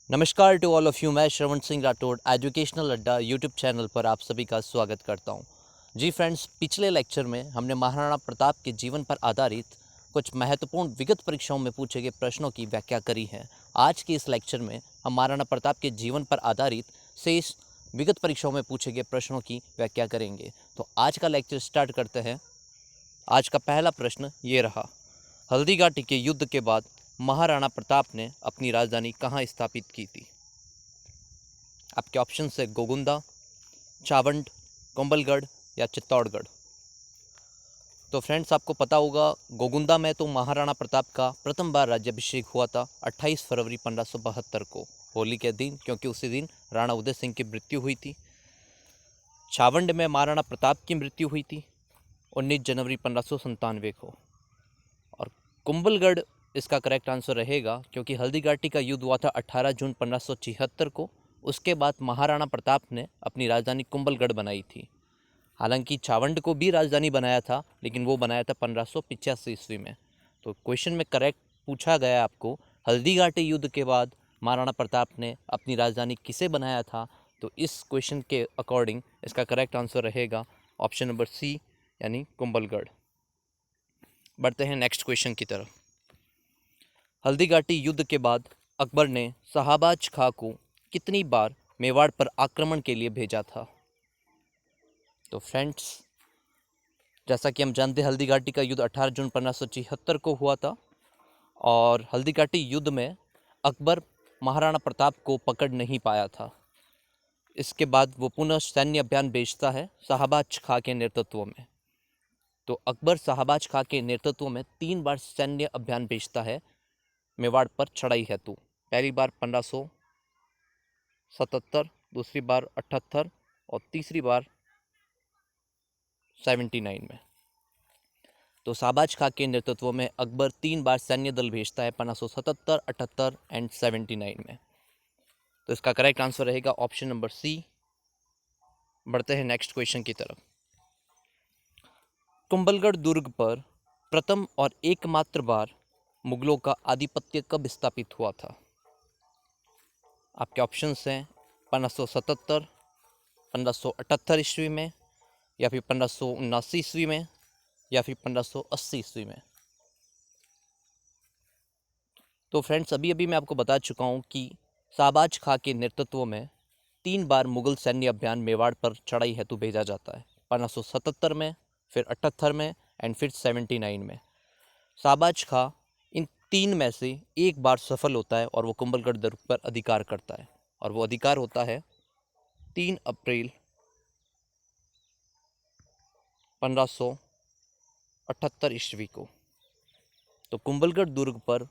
नमस्कार to all of you. मैं श्रवण Singh Rathore educational अड्डा यूट्यूब चैनल पर आप सभी का स्वागत करता हूं। जी फ्रेंड्स, पिछले लेक्चर में हमने महाराणा प्रताप के जीवन पर आधारित कुछ महत्वपूर्ण विगत परीक्षाओं में पूछे गए प्रश्नों की व्याख्या करी है। आज के इस लेक्चर में हम महाराणा प्रताप के जीवन पर आधारित शेष विगत परीक्षाओं में पूछे गए प्रश्नों की व्याख्या करेंगे। तो आज का लेक्चर स्टार्ट करते हैं। आज का पहला प्रश्न ये रहा, हल्दीघाटी के युद्ध के बाद महाराणा प्रताप ने अपनी राजधानी कहाँ स्थापित की थी? आपके ऑप्शन है गोगुंदा, चावंड, कुंभलगढ़ या चित्तौड़गढ़। तो फ्रेंड्स, आपको पता होगा गोगुंदा में तो महाराणा प्रताप का प्रथम बार राज्याभिषेक हुआ था 28 फरवरी 1572 को, होली के दिन, क्योंकि उसी दिन राणा उदय सिंह की मृत्यु हुई थी। चावंड में महाराणा प्रताप की मृत्यु हुई थी 19 जनवरी 1597 को। और कुंभलगढ़ इसका करेक्ट आंसर रहेगा, क्योंकि हल्दीघाटी का युद्ध हुआ था 18 जून 1576 को। उसके बाद महाराणा प्रताप ने अपनी राजधानी कुंभलगढ़ बनाई थी। हालांकि चावंड को भी राजधानी बनाया था, लेकिन वो बनाया था 1585 ईस्वी में। तो क्वेश्चन में करेक्ट पूछा गया आपको, हल्दीघाटी युद्ध के बाद महाराणा प्रताप ने अपनी राजधानी किसे बनाया था? तो इस क्वेश्चन के अकॉर्डिंग इसका करेक्ट आंसर रहेगा ऑप्शन नंबर सी, यानी कुंभलगढ़। बढ़ते हैं नेक्स्ट क्वेश्चन की तरफ। हल्दीघाटी युद्ध के बाद अकबर ने शाहबाज खां को कितनी बार मेवाड़ पर आक्रमण के लिए भेजा था? तो फ्रेंड्स, जैसा कि हम जानते हैं, हल्दीघाटी का युद्ध 18 जून 1576 को हुआ था। और हल्दीघाटी युद्ध में अकबर महाराणा प्रताप को पकड़ नहीं पाया था। इसके बाद वो पुनः सैन्य अभियान भेजता है शाहबाज खां के नेतृत्व में। तो अकबर शाहबाज खां के नेतृत्व में 3 बार सैन्य अभियान भेजता है मेवाड़ पर चढ़ाई हेतु। पहली बार 1577, दूसरी बार 78 और तीसरी बार 79 में। तो शाहबाज खां के नेतृत्व में अकबर 3 बार सैन्य दल भेजता है 1577, 78 एंड 79 में। तो इसका करेक्ट आंसर रहेगा ऑप्शन नंबर सी। बढ़ते हैं नेक्स्ट क्वेश्चन की तरफ। कुंभलगढ़ दुर्ग पर प्रथम और एकमात्र बार मुगलों का आधिपत्य कब स्थापित हुआ था? आपके ऑप्शंस हैं 1577, 1578 ईस्वी में, या फिर 1579 ईस्वी में, या फिर 1580 ईस्वी में। तो फ्रेंड्स, अभी अभी मैं आपको बता चुका हूँ कि शाहबाज खां के नेतृत्व में 3 बार मुगल सैन्य अभियान मेवाड़ पर चढ़ाई हेतु भेजा जाता है, 1577 में, फिर 78 में एंड फिर 79 में। शाहबाज खां इन 3 में से एक बार सफल होता है और वो कुंभलगढ़ दुर्ग पर अधिकार करता है, और वो अधिकार होता है 3 अप्रैल 1578 ईस्वी को। तो कुंभलगढ़ दुर्ग पर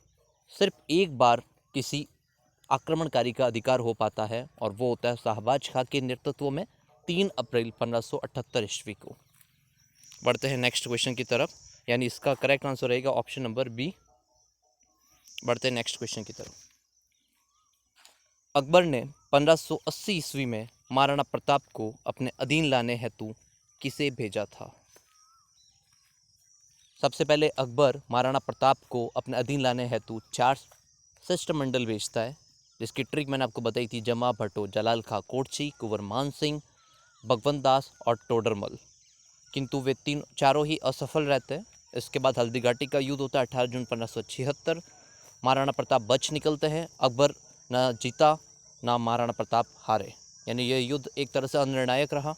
सिर्फ एक बार किसी आक्रमणकारी का अधिकार हो पाता है, और वो होता है शाहबाज खां के नेतृत्व में 3 अप्रैल 1578 ईस्वी को। बढ़ते हैं नेक्स्ट क्वेश्चन की तरफ, यानी इसका करेक्ट आंसर रहेगा ऑप्शन नंबर बी। बढ़ते हैं नेक्स्ट क्वेश्चन की तरफ। अकबर ने 1580 ईस्वी में महाराणा प्रताप को अपने अधीन लाने हेतु किसे भेजा था? सबसे पहले अकबर महाराणा प्रताप को अपने अधीन लाने हेतु 4 शिष्टमंडल भेजता है, जिसकी ट्रिक मैंने आपको बताई थी। जमा भट्टो, जलाल खां कोटची, कुंवर मान सिंह, भगवंत दास और टोडरमल। किंतु वे चारों ही असफल रहते हैं। इसके बाद हल्दीघाटी का युद्ध होता है 18 जून 1576। महाराणा प्रताप बच निकलते हैं। अकबर ना जीता ना महाराणा प्रताप हारे, यानी यह युद्ध एक तरह से अनिर्णायक रहा।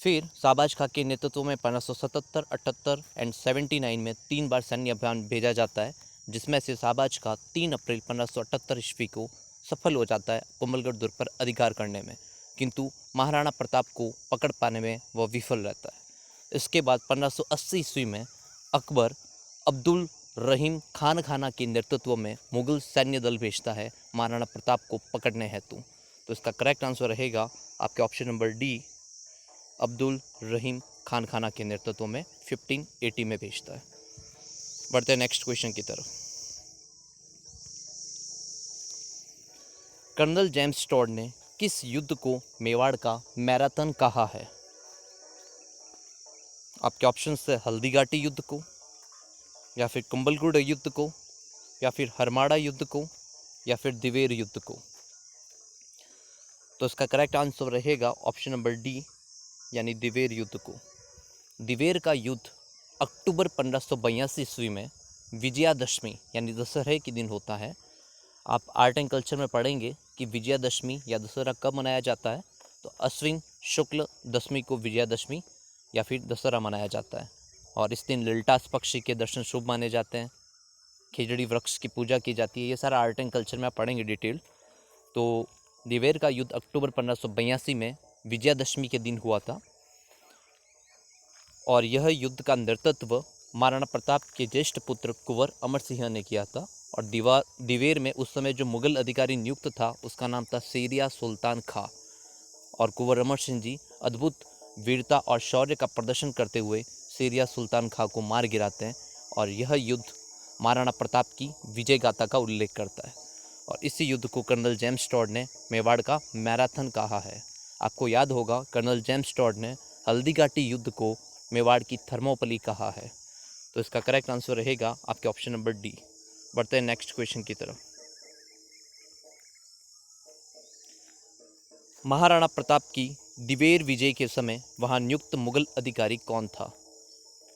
फिर शाहबाज खां के नेतृत्व में 1577, 78 एंड 79 में 3 बार सैन्य अभियान भेजा जाता है, जिसमें से शाहबाज खां 3 अप्रैल 1578 ईस्वी को सफल हो जाता है कुंभलगढ़ दुर्ग पर अधिकार करने में, किंतु महाराणा प्रताप को पकड़ पाने में वह विफल रहता है। इसके बाद 1580 ईस्वी में अकबर अब्दुल रहीम खान खाना के नेतृत्व में मुगल सैन्य दल भेजता है महाराणा प्रताप को पकड़ने हेतु। तो इसका करेक्ट आंसर रहेगा आपके ऑप्शन नंबर डी, अब्दुल रहीम खान खाना के नेतृत्व में 1580 में भेजता है। बढ़ते हैं नेक्स्ट क्वेश्चन की तरफ। कर्नल जेम्स टॉड ने किस युद्ध को मेवाड़ का मैराथन कहा है? आपके ऑप्शन है हल्दीघाटी युद्ध को, या फिर कुंभलगढ़ युद्ध को, या फिर हरमाड़ा युद्ध को, या फिर दिवेर युद्ध को? तो इसका करेक्ट आंसर रहेगा ऑप्शन नंबर डी, यानी दिवेर युद्ध को। दिवेर का युद्ध अक्टूबर 1582 ईस्वी में विजयादशमी यानी दशहरे के दिन होता है। आप आर्ट एंड कल्चर में पढ़ेंगे कि विजयादशमी या दशहरा कब मनाया जाता है, तो अश्विन शुक्ल दशमी को विजयादशमी या फिर दशहरा मनाया जाता है। और इस दिन ललटास पक्षी के दर्शन शुभ माने जाते हैं, खिजड़ी वृक्ष की पूजा की जाती है। ये सारा आर्ट एंड कल्चर में आप पढ़ेंगे डिटेल। तो दिवेर का युद्ध अक्टूबर 1582 में विजयादशमी के दिन हुआ था और यह युद्ध का नेतृत्व महाराणा प्रताप के ज्येष्ठ पुत्र कुंवर अमर सिंह ने किया था। और दिवेर में उस समय जो मुगल अधिकारी नियुक्त था उसका नाम था शेरिया सुल्तान खां। और कुंवर अमर सिंह जी अद्भुत वीरता और शौर्य का प्रदर्शन करते हुए शेरिया सुल्तान खां को मार गिराते हैं और यह युद्ध महाराणा प्रताप की विजय गाथा का उल्लेख करता है। और इसी युद्ध को कर्नल जेम्स टॉड ने मेवाड़ का मैराथन कहा है। आपको याद होगा कर्नल जेम्स टॉड ने हल्दीघाटी युद्ध को मेवाड़ की थर्मोपली कहा है। तो इसका करेक्ट आंसर रहेगा आपके ऑप्शन नंबर डी। बढ़ते हैं नेक्स्ट क्वेश्चन की तरफ। महाराणा प्रताप की दिवेर विजय के समय वहां नियुक्त मुगल अधिकारी कौन था?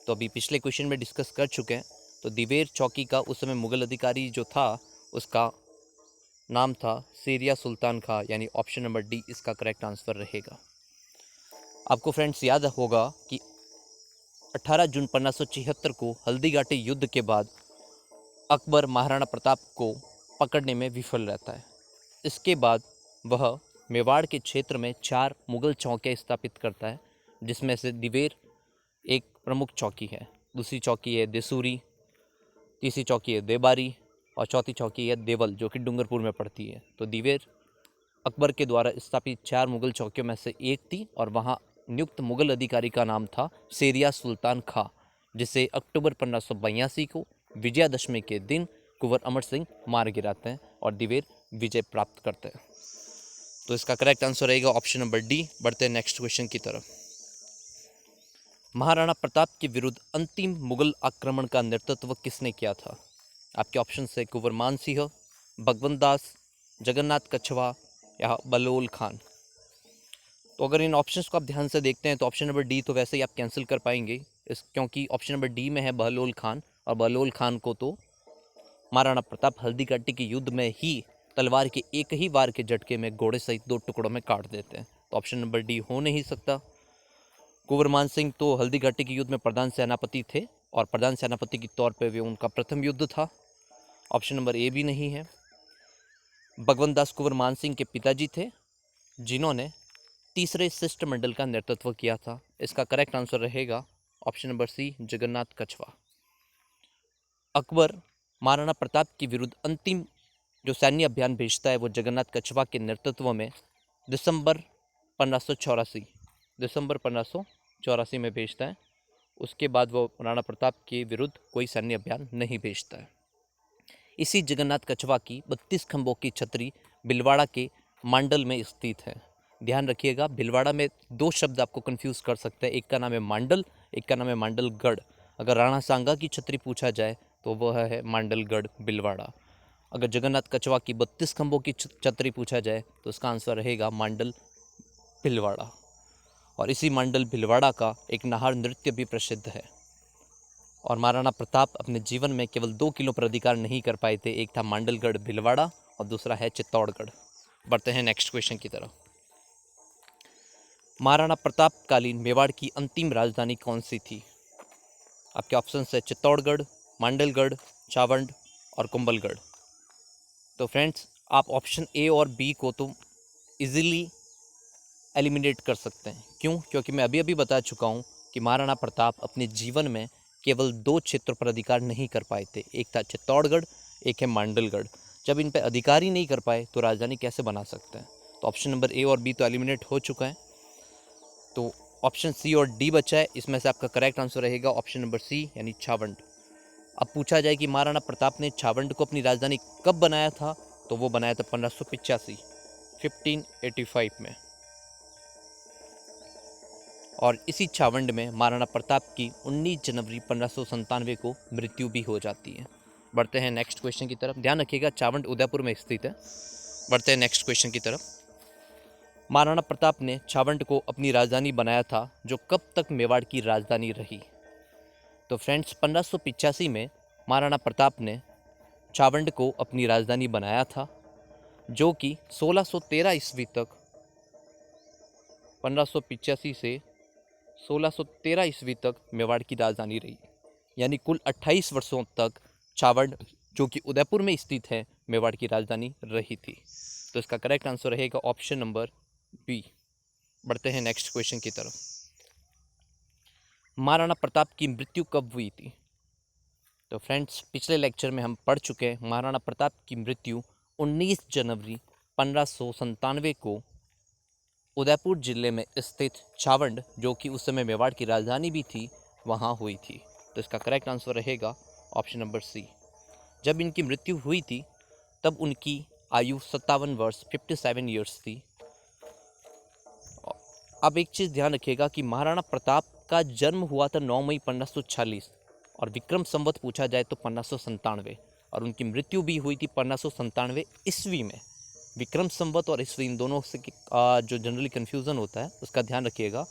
तो अभी पिछले क्वेश्चन में डिस्कस कर चुके हैं। तो दिवेर चौकी का उस समय मुगल अधिकारी जो था उसका नाम था शेरिया सुल्तान खां, यानी ऑप्शन नंबर डी इसका करेक्ट आंसर रहेगा। आपको फ्रेंड्स याद होगा कि 18 जून 1576 को हल्दीघाटी युद्ध के बाद अकबर महाराणा प्रताप को पकड़ने में विफल रहता है। इसके बाद वह मेवाड़ के क्षेत्र में 4 मुगल चौकियाँ स्थापित करता है, जिसमें से दिवेर एक प्रमुख चौकी है, दूसरी चौकी है देसूरी, तीसरी चौकी है देबारी और चौथी चौकी है देवल जो कि डूंगरपुर में पड़ती है। तो दिवेर अकबर के द्वारा स्थापित 4 मुगल चौकियों में से एक थी और वहाँ नियुक्त मुगल अधिकारी का नाम था शेरिया सुल्तान खां, जिसे अक्टूबर 1582 को विजयादशमी के दिन कुंवर अमर सिंह मार गिराते हैं और दिवेर विजय प्राप्त करते हैं। तो इसका करेक्ट आंसर रहेगा ऑप्शन नंबर डी। बढ़ते हैं नेक्स्ट क्वेश्चन की तरफ। महाराणा प्रताप के विरुद्ध अंतिम मुगल आक्रमण का नेतृत्व किसने किया था? आपके ऑप्शन है कुंवर मान सिंह, भगवंत दास, जगन्नाथ कछवा या बलोल खान। तो अगर इन ऑप्शंस को आप ध्यान से देखते हैं तो ऑप्शन नंबर डी तो वैसे ही आप कैंसिल कर पाएंगे क्योंकि ऑप्शन नंबर डी में है बहलोल खान, और बहलोल खान को तो महाराणा प्रताप हल्दीघाटी के युद्ध में ही तलवार के एक ही वार के झटके में घोड़े सहित 2 टुकड़ों में काट देते हैं। तो ऑप्शन नंबर डी हो नहीं सकता। कुंवर मान सिंह तो हल्दीघाटी के युद्ध में प्रधान सेनापति थे और प्रधान सेनापति के तौर पर वे उनका प्रथम युद्ध था। ऑप्शन नंबर ए भी नहीं है। भगवंत दास कुंवर मान सिंह के पिताजी थे जिन्होंने तीसरे शिष्टमंडल का नेतृत्व किया था। इसका करेक्ट आंसर रहेगा option number C, Jagannath Kachhwa. Akbar Maharana Pratap के विरुद्ध अंतिम जो सैन्य अभियान भेजता है वो जगन्नाथ कछवा के नेतृत्व में दिसंबर 1584 में भेजता है। उसके बाद वो राणा प्रताप के विरुद्ध कोई सैन्य अभियान नहीं भेजता है। इसी जगन्नाथ कछवा की 32 खंभों की छतरी भिलवाड़ा के मांडल में स्थित है। ध्यान रखिएगा, भिलवाड़ा में 2 शब्द आपको कंफ्यूज कर सकते हैं, एक का नाम है मांडल, एक का नाम है मांडलगढ़। अगर राणा सांगा की छतरी पूछा जाए तो वह है मांडलगढ़ भिलवाड़ा। अगर जगन्नाथ कछवा की 32 खंभों की छतरी पूछा जाए तो उसका आंसर रहेगा मांडल भिलवाड़ा। और इसी मांडल भिलवाड़ा का एक नाहर नृत्य भी प्रसिद्ध है। और महाराणा प्रताप अपने जीवन में केवल 2 किलो पर अधिकार नहीं कर पाए थे, एक था मांडलगढ़ भिलवाड़ा और दूसरा है चित्तौड़गढ़। बढ़ते हैं नेक्स्ट क्वेश्चन की तरफ। महाराणा प्रतापकालीन मेवाड़ की अंतिम राजधानी कौन सी थी? आपके ऑप्शन है चित्तौड़गढ़, मांडलगढ़, चावंड और कुंभलगढ़। तो फ्रेंड्स आप ऑप्शन ए और बी को तो इजीली एलिमिनेट कर सकते हैं। क्यों? क्योंकि मैं अभी बता चुका हूँ कि महाराणा प्रताप अपने जीवन में केवल 2 क्षेत्रों पर अधिकार नहीं कर पाए थे, एक था चित्तौड़गढ़, एक है मांडलगढ़। जब इन पर अधिकार ही नहीं कर पाए तो राजधानी कैसे बना सकते हैं? तो ऑप्शन नंबर ए और बी तो एलिमिनेट हो चुका है, तो ऑप्शन सी और डी बचा है। इसमें से आपका करेक्ट आंसर रहेगा ऑप्शन नंबर सी, यानी छावंड। अब पूछा जाए कि महाराणा प्रताप ने छावंड को अपनी राजधानी कब बनाया था, तो वो बनाया था 1585 में। और इसी छावंड में महाराणा प्रताप की 19 जनवरी 1597 को मृत्यु भी हो जाती है। बढ़ते हैं नेक्स्ट क्वेश्चन की तरफ। ध्यान रखिएगा चावंड उदयपुर में स्थित है। बढ़ते हैं नेक्स्ट क्वेश्चन की तरफ। महाराणा प्रताप ने छावंड को अपनी राजधानी बनाया था, जो कब तक मेवाड़ की राजधानी रही? तो फ्रेंड्स 1585 में महाराणा प्रताप ने छावंड को अपनी राजधानी बनाया था, जो कि 1613 ईस्वी तक 1585 से 1613 ईस्वी तक मेवाड़ की राजधानी रही। यानी कुल 28 वर्षों तक छावंड, जो कि उदयपुर में स्थित है, मेवाड़ की राजधानी रही थी। तो इसका करेक्ट आंसर रहेगा ऑप्शन नंबर बी। बढ़ते हैं नेक्स्ट क्वेश्चन की तरफ। महाराणा प्रताप की मृत्यु कब हुई थी? तो फ्रेंड्स पिछले लेक्चर में हम पढ़ चुके हैं महाराणा प्रताप की मृत्यु 19 जनवरी 1597 को उदयपुर जिले में स्थित छावंड, जो कि उस समय मेवाड़ की राजधानी भी थी, वहाँ हुई थी। तो इसका करेक्ट आंसर रहेगा ऑप्शन नंबर सी। जब इनकी मृत्यु हुई थी तब उनकी आयु 57 वर्ष 57 ईयर्स थी। अब एक चीज़ ध्यान रखिएगा कि महाराणा प्रताप का जन्म हुआ था 9 मई 1546 और विक्रम संवत पूछा जाए तो 1597, और उनकी मृत्यु भी हुई थी 1597 ईस्वी में। विक्रम संवत और ईस्वी इन दोनों से जो जनरली कन्फ्यूज़न होता है उसका ध्यान रखिएगा।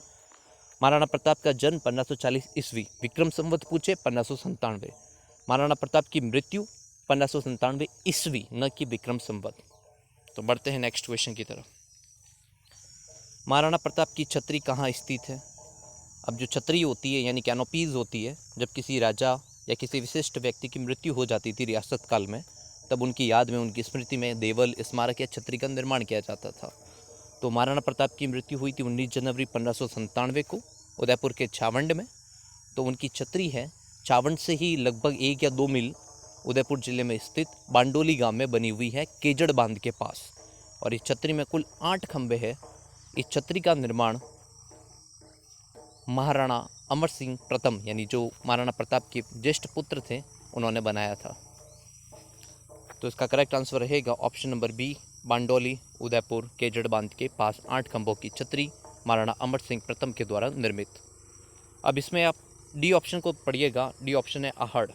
महाराणा प्रताप का जन्म 1540 ईस्वी, विक्रम संवत पूछे 1597। महाराणा प्रताप की मृत्यु 1597 ईस्वी, न कि विक्रम संवत। तो बढ़ते हैं नेक्स्ट क्वेश्चन की तरफ। महाराणा प्रताप की छतरी कहाँ स्थित है? अब जो छतरी होती है यानी कैनोपीज होती है, जब किसी राजा या किसी विशिष्ट व्यक्ति की मृत्यु हो जाती थी रियासत काल में, तब उनकी याद में, उनकी स्मृति में देवल, स्मारक या छतरी का निर्माण किया जाता था। तो महाराणा प्रताप की मृत्यु हुई थी 19 जनवरी 1597 को उदयपुर के छावंड में। तो उनकी छतरी है छावंड से ही लगभग 1 या 2 मील उदयपुर जिले में स्थित बांडोली गांव में बनी हुई है, केजड़ बांध के पास। और इस छतरी में कुल 8 खंभे हैं। इस छतरी का निर्माण महाराणा अमर सिंह प्रथम, यानी जो महाराणा प्रताप के ज्येष्ठ पुत्र थे, उन्होंने बनाया था। तो इसका करेक्ट आंसर रहेगा option number B, Bandoli Udaipur केजड़ बांध के पास 8 खंभों की छतरी महाराणा अमर सिंह प्रथम के द्वारा निर्मित। अब इसमें आप डी ऑप्शन को पढ़िएगा। डी ऑप्शन है आहड़।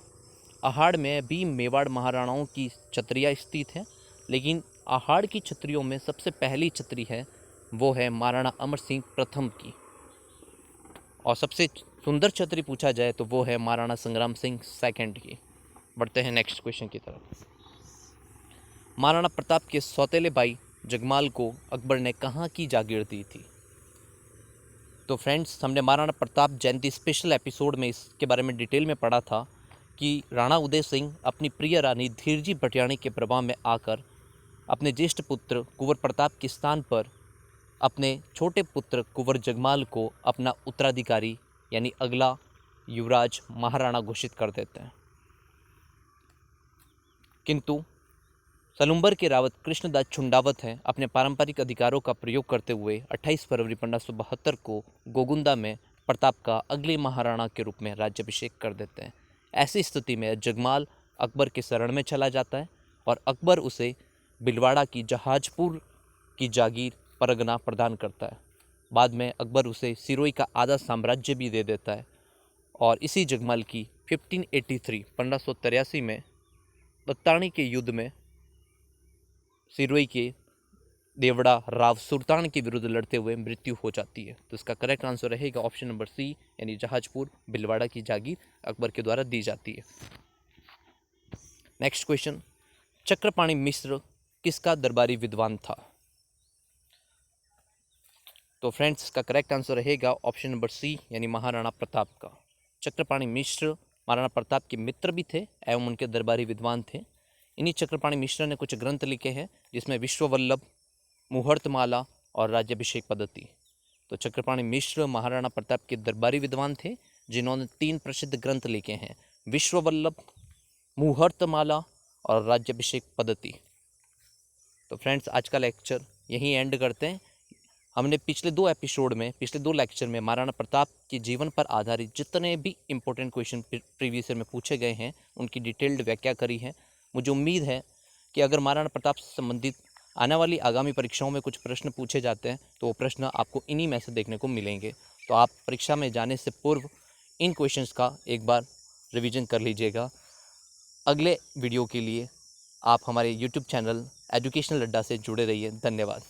आहड़ में भी मेवाड़ महाराणाओं की छतरियाँ स्थित हैं, लेकिन आहड़ की छतरियों में सबसे पहली छतरी है वो है महाराणा अमर सिंह प्रथम की, और सबसे सुंदर छतरी पूछा जाए तो वो है महाराणा संग्राम सिंह सेकंड की। बढ़ते हैं नेक्स्ट क्वेश्चन की तरफ। महाराणा प्रताप के सौतेले भाई जगमाल को अकबर ने कहाँ की जागीर दी थी? तो फ्रेंड्स हमने महाराणा प्रताप जयंती स्पेशल एपिसोड में इसके बारे में डिटेल में पढ़ा था कि राणा उदय सिंह अपनी प्रिय रानी धीरजी भटियाणी के प्रभाव में आकर अपने ज्येष्ठ पुत्र कुंवर प्रताप के स्थान पर अपने छोटे पुत्र कुंवर जगमाल को अपना उत्तराधिकारी यानी अगला युवराज महाराणा घोषित कर देते हैं। किंतु सलुम्बर के रावत कृष्णदास छुंडावत हैं अपने पारंपरिक अधिकारों का प्रयोग करते हुए 28 फरवरी 1572 को गोगुंदा में प्रताप का अगले महाराणा के रूप में राज्याभिषेक कर देते हैं। ऐसी स्थिति में जगमाल अकबर के शरण में चला जाता है और अकबर उसे भिलवाड़ा की जहाजपुर की जागीर परगना प्रदान करता है। बाद में अकबर उसे सिरोही का आधा साम्राज्य भी दे देता है, और इसी जगमाल की 1583 में बत्तानी के युद्ध में सिरोही के देवड़ा राव सुल्तान के विरुद्ध लड़ते हुए मृत्यु हो जाती है। तो इसका करेक्ट आंसर रहेगा ऑप्शन नंबर सी, यानी जहाजपुर भिलवाड़ा की जागीर अकबर के द्वारा दी जाती है। नेक्स्ट क्वेश्चन, चक्रपाणि मिश्र किसका दरबारी विद्वान था? तो फ्रेंड्स इसका करेक्ट आंसर रहेगा ऑप्शन नंबर सी, यानी महाराणा प्रताप का। चक्रपाणि मिश्र महाराणा प्रताप के मित्र भी थे एवं उनके दरबारी विद्वान थे। इन्हीं चक्रपाणि मिश्र ने कुछ ग्रंथ लिखे हैं, जिसमें विश्ववल्लभ, मुहूर्तमाला और राज्याभिषेक पद्धति। तो चक्रपाणि मिश्र महाराणा प्रताप के दरबारी विद्वान थे, जिन्होंने 3 प्रसिद्ध ग्रंथ लिखे हैं, विश्ववल्लभ, मुहूर्तमाला और राज्याभिषेक पद्धति। तो फ्रेंड्स आज का लेक्चर यहीं एंड करते हैं। हमने पिछले 2 लेक्चर में महाराणा प्रताप के जीवन पर आधारित जितने भी इम्पोर्टेंट क्वेश्चन प्रीवियस ईयर में पूछे गए हैं, उनकी डिटेल्ड व्याख्या करी है। मुझे उम्मीद है कि अगर महाराणा प्रताप से संबंधित आने वाली आगामी परीक्षाओं में कुछ प्रश्न पूछे जाते हैं तो वो प्रश्न आपको इन्हीं में से देखने को मिलेंगे। तो आप परीक्षा में जाने से पूर्व इन क्वेश्चंस का एक बार रिवीजन कर लीजिएगा। अगले वीडियो के लिए आप हमारे यूट्यूब चैनल एजुकेशनल अड्डा से जुड़े रहिए। धन्यवाद।